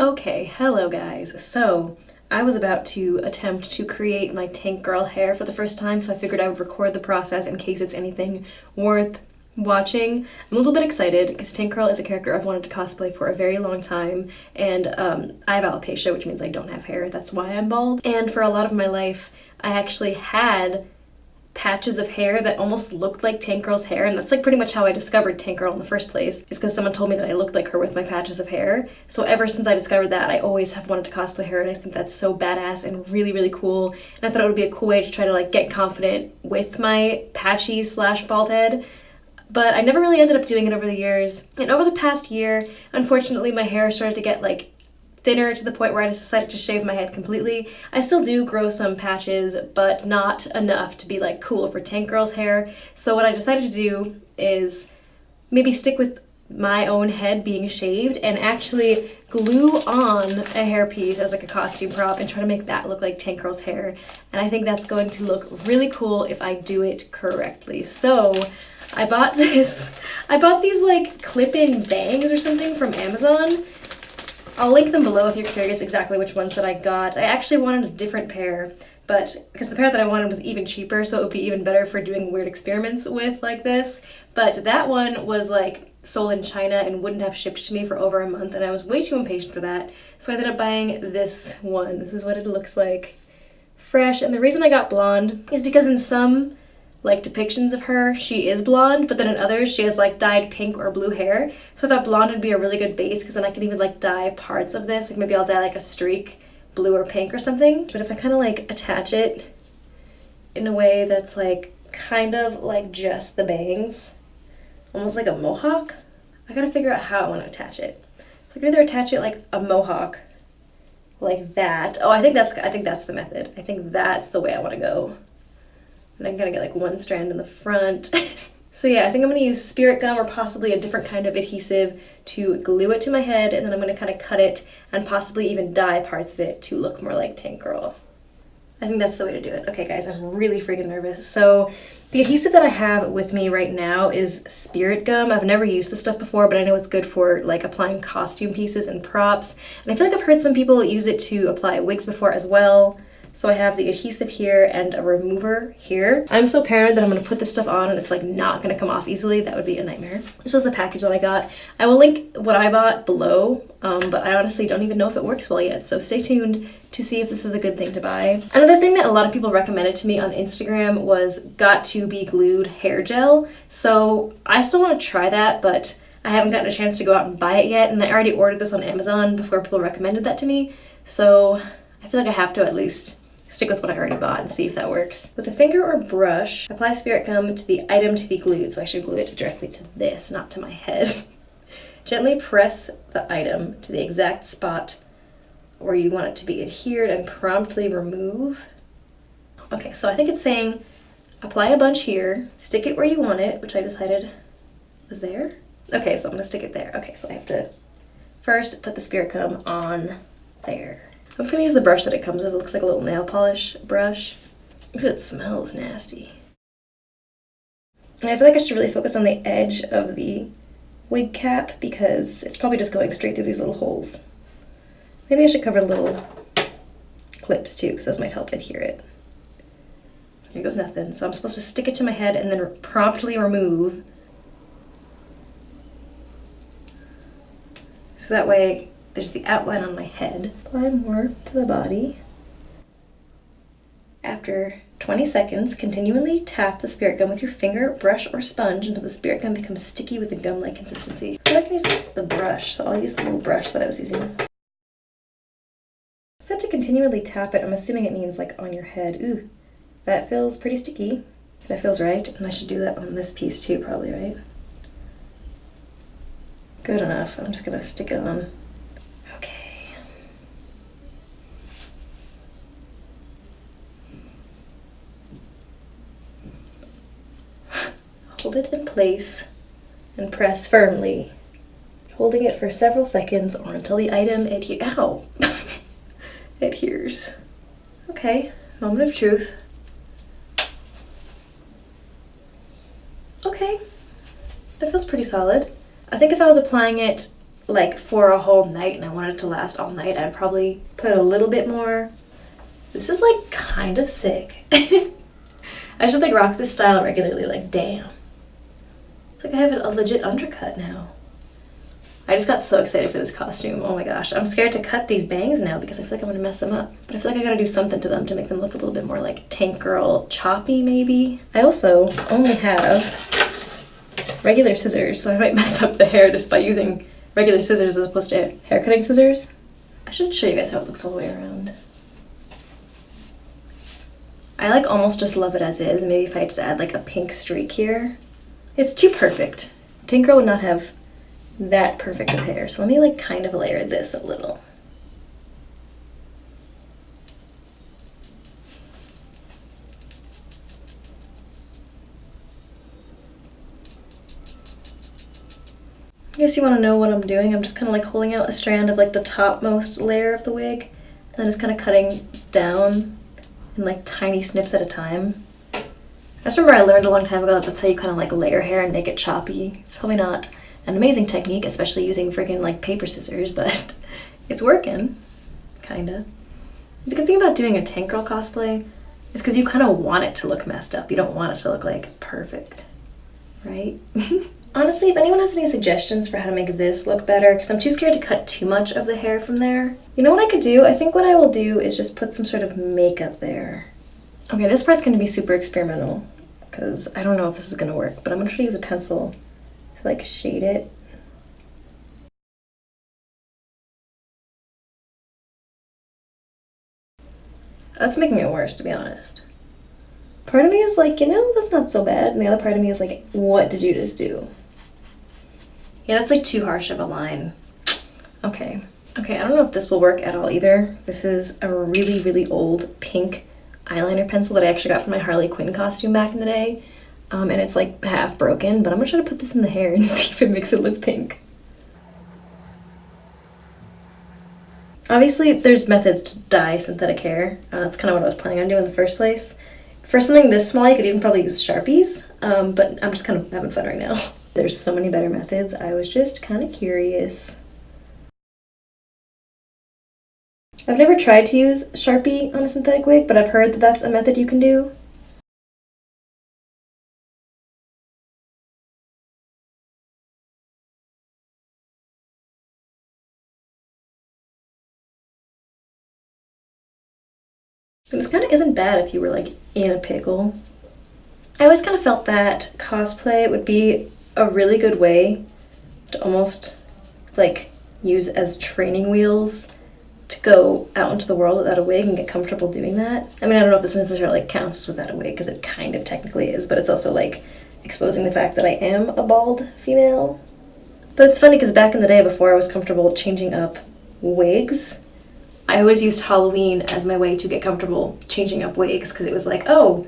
Okay, hello guys. So, I was about to attempt to create my tank girl hair for the first time, so I figured I would record the process in case it's anything worth watching. I'm a little bit excited because Tank Girl is a character I've wanted to cosplay for a very long time, and I have alopecia, which means I don't have hair. That's why I'm bald. And for a lot of my life, I actually had patches of hair that almost looked like Tank Girl's hair, and that's like pretty much how I discovered Tank Girl in the first place, is because someone told me that I looked like her with my patches of hair. So ever since I discovered that, I always have wanted to cosplay her, and I think that's so badass and really, really cool. And I thought it would be a cool way to try to like get confident with my patchy slash bald head. But I never really ended up doing it over the years. And over the past year, unfortunately, my hair started to get like thinner to the point where I decided to shave my head completely. I still do grow some patches, but not enough to be like cool for Tank Girl's hair. So what I decided to do is maybe stick with my own head being shaved and actually glue on a hairpiece as like a costume prop and try to make that look like Tank Girl's hair. And I think that's going to look really cool if I do it correctly. So I bought these like clip-in bangs or something from Amazon. I'll link them below if you're curious exactly which ones that I got. I actually wanted a different pair, but because the pair that I wanted was even cheaper, so it would be even better for doing weird experiments with like this. But that one was like sold in China and wouldn't have shipped to me for over a month, and I was way too impatient for that. So I ended up buying this one. This is what it looks like. Fresh. And the reason I got blonde is because in some like depictions of her, she is blonde, but then in others she has like dyed pink or blue hair. So I thought blonde would be a really good base because then I could even like dye parts of this. Like maybe I'll dye like a streak blue or pink or something. But if I kind of like attach it in a way that's like kind of like just the bangs, almost like a mohawk, I gotta figure out how I want to attach it. So I can either attach it like a mohawk, like that. Oh, I think that's the method. I think that's the way I want to go. And I'm gonna get like one strand in the front. So yeah, I think I'm gonna use spirit gum or possibly a different kind of adhesive to glue it to my head, and then I'm gonna kind of cut it and possibly even dye parts of it to look more like Tank Girl. I think that's the way to do it. Okay guys, I'm really freaking nervous. So the adhesive that I have with me right now is spirit gum. I've never used this stuff before, but I know it's good for like applying costume pieces and props. And I feel like I've heard some people use it to apply wigs before as well. So I have the adhesive here and a remover here. I'm so paranoid that I'm gonna put this stuff on and it's like not gonna come off easily. That would be a nightmare. This was the package that I got. I will link what I bought below, but I honestly don't even know if it works well yet. So stay tuned to see if this is a good thing to buy. Another thing that a lot of people recommended to me on Instagram was Got2b Glued hair gel. So I still wanna try that, but I haven't gotten a chance to go out and buy it yet. And I already ordered this on Amazon before people recommended that to me. So I feel like I have to at least stick with what I already bought and see if that works. With a finger or brush, apply spirit gum to the item to be glued. So I should glue it directly to this, not to my head. Gently press the item to the exact spot where you want it to be adhered and promptly remove. Okay, so I think it's saying apply a bunch here, stick it where you want it, which I decided was there. Okay, so I'm gonna stick it there. Okay, so I have to first put the spirit gum on there. I'm just gonna use the brush that it comes with. It looks like a little nail polish brush. Ooh, it smells nasty. And I feel like I should really focus on the edge of the wig cap because it's probably just going straight through these little holes. Maybe I should cover the little clips too, because those might help adhere it. Here goes nothing. So I'm supposed to stick it to my head and then promptly remove. So that way there's the outline on my head. Apply more to the body. After 20 seconds, continually tap the spirit gum with your finger, brush, or sponge until the spirit gum becomes sticky with a gum-like consistency. So I can use the brush, so I'll use the little brush that I was using. It said to continually tap it. I'm assuming it means like on your head. Ooh, that feels pretty sticky. That feels right, and I should do that on this piece too, probably, right? Good enough. I'm just gonna stick it on. Hold it in place and press firmly, holding it for several seconds or until the item adheres. Okay, moment of truth. Okay, that feels pretty solid. I think if I was applying it like for a whole night and I wanted it to last all night, I'd probably put a little bit more. This is like kind of sick. I should like rock this style regularly, like damn. It's like I have a legit undercut now. I just got so excited for this costume. Oh my gosh. I'm scared to cut these bangs now because I feel like I'm gonna mess them up. But I feel like I gotta do something to them to make them look a little bit more like tank girl choppy maybe. I also only have regular scissors, so I might mess up the hair just by using regular scissors as opposed to hair cutting scissors. I should show you guys how it looks all the way around. I like almost just love it as is. Maybe if I just add like a pink streak here. It's too perfect. Tank girl would not have that perfect of hair. So let me like kind of layer this a little. I guess you want to know what I'm doing. I'm just kind of like holding out a strand of like the topmost layer of the wig and then just kind of cutting down in like tiny snips at a time. I just remember I learned a long time ago that that's how you kind of like layer hair and make it choppy. It's probably not an amazing technique, especially using freaking like paper scissors, but it's working, kinda. The good thing about doing a tank girl cosplay is because you kind of want it to look messed up. You don't want it to look like perfect, right? Honestly, if anyone has any suggestions for how to make this look better, because I'm too scared to cut too much of the hair from there. You know what I could do? I think what I will do is just put some sort of makeup there. Okay, this part's gonna be super experimental because I don't know if this is gonna work, but I'm gonna try to use a pencil to like shade it. That's making it worse, to be honest. Part of me is like, you know, that's not so bad, and the other part of me is like, what did you just do? Yeah, that's like too harsh of a line. Okay. Okay, I don't know if this will work at all either. This is a really, really old pink eyeliner pencil that I actually got from my Harley Quinn costume back in the day. And it's like half broken, but I'm gonna try to put this in the hair and see if it makes it look pink. Obviously, there's methods to dye synthetic hair. That's kind of what I was planning on doing in the first place. For something this small, you could even probably use Sharpies, but I'm just kind of having fun right now. There's so many better methods. I was just kind of curious. I've never tried to use Sharpie on a synthetic wig, but I've heard that that's a method you can do. And this kind of isn't bad if you were like in a pickle. I always kind of felt that cosplay would be a really good way to almost like use as training wheels to go out into the world without a wig and get comfortable doing that. I mean, I don't know if this necessarily like counts without a wig because it kind of technically is, but it's also like exposing the fact that I am a bald female. But it's funny because back in the day before I was comfortable changing up wigs, I always used Halloween as my way to get comfortable changing up wigs because it was like, oh,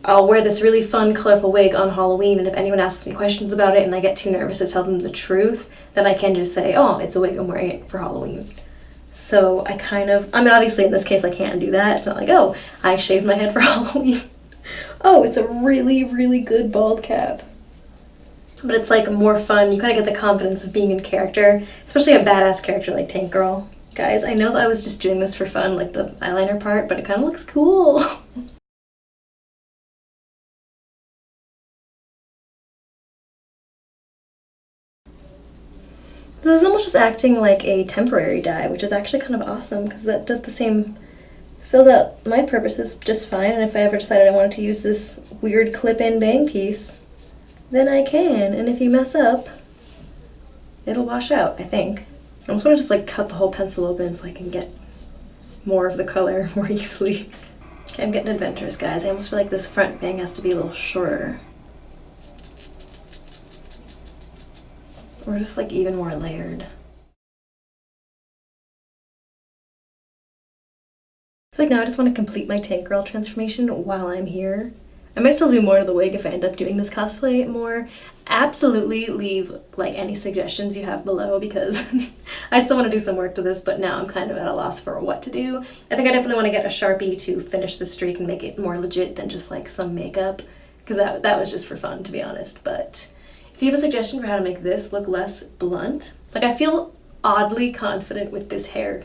I'll wear this really fun, colorful wig on Halloween, and if anyone asks me questions about it and I get too nervous to tell them the truth, then I can just say, oh, it's a wig, I'm wearing it for Halloween. So I kind of, I mean, obviously in this case I can't do that. It's not like, oh, I shaved my head for Halloween. Oh, it's a really, really good bald cap. But it's like more fun. You kind of get the confidence of being in character, especially a badass character like Tank Girl. Guys, I know that I was just doing this for fun, like the eyeliner part, but it kind of looks cool. This is almost just acting like a temporary dye, which is actually kind of awesome because that does the same, fills out my purposes just fine, and if I ever decided I wanted to use this weird clip-in bang piece, then I can, and if you mess up, it'll wash out, I think. I just want to just like cut the whole pencil open so I can get more of the color more easily. Okay, I'm getting adventurous, guys. I almost feel like this front bang has to be a little shorter. Or just like even more layered. I feel like now I just want to complete my Tank Girl transformation while I'm here. I might still do more to the wig if I end up doing this cosplay more. Absolutely leave like any suggestions you have below because I still want to do some work to this, but now I'm kind of at a loss for what to do. I think I definitely want to get a Sharpie to finish the streak and make it more legit than just like some makeup because that was just for fun, to be honest. But If you have a suggestion for how to make this look less blunt, like I feel oddly confident with this hair.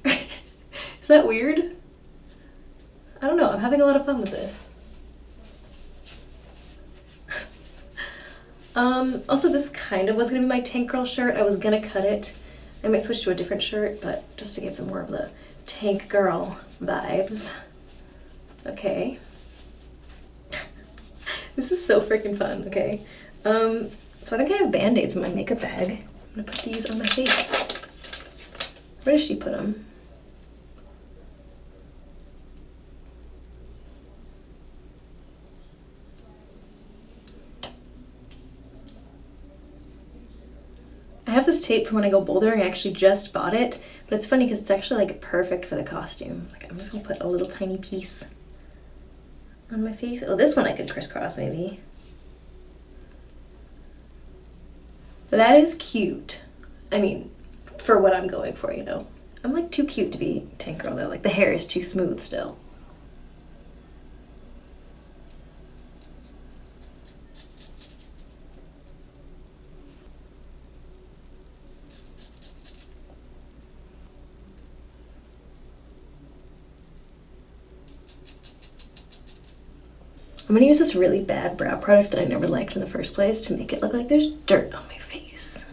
Is that weird? I don't know, I'm having a lot of fun with this. Also this kind of was gonna be my tank girl shirt. I was gonna cut it. I might switch to a different shirt, but just to give them more of the tank girl vibes. Okay. This is so freaking fun, okay. So I think I have Band-Aids in my makeup bag. I'm gonna put these on my face. Where does she put them? I have this tape from when I go bouldering. I actually just bought it, but it's funny because it's actually like perfect for the costume. Like I'm just gonna put a little tiny piece on my face. Oh, this one I could crisscross maybe. That is cute. I mean, for what I'm going for, you know. I'm like too cute to be tank girl though. Like the hair is too smooth still. I'm gonna use this really bad brow product that I never liked in the first place to make it look like there's dirt on my face.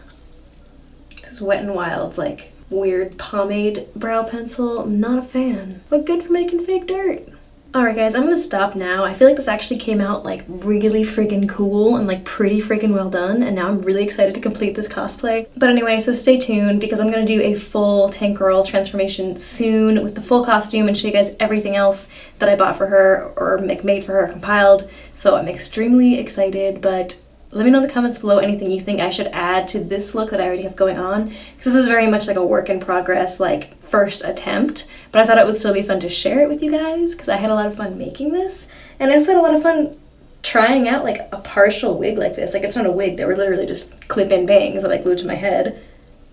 This is Wet n Wild's like weird pomade brow pencil. I'm not a fan, but good for making fake dirt. Alright guys, I'm gonna stop now. I feel like this actually came out like really freaking cool and like pretty freaking well done, and now I'm really excited to complete this cosplay. But anyway, so stay tuned because I'm gonna do a full tank girl transformation soon with the full costume and show you guys everything else that I bought for her or made for her compiled. So I'm extremely excited, but let me know in the comments below anything you think I should add to this look that I already have going on, because this is very much like a work in progress, like first attempt, but I thought it would still be fun to share it with you guys because I had a lot of fun making this, and I also had a lot of fun trying out like a partial wig like this. Like it's not a wig, they were literally just clip-in bangs that I glued to my head,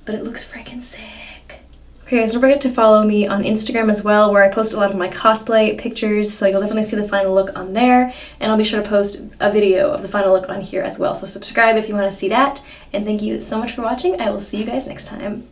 but it looks freaking sick. Okay guys, don't forget to follow me on Instagram as well, where I post a lot of my cosplay pictures, so you'll definitely see the final look on there, and I'll be sure to post a video of the final look on here as well, so subscribe if you want to see that, and thank you so much for watching. I will see you guys next time.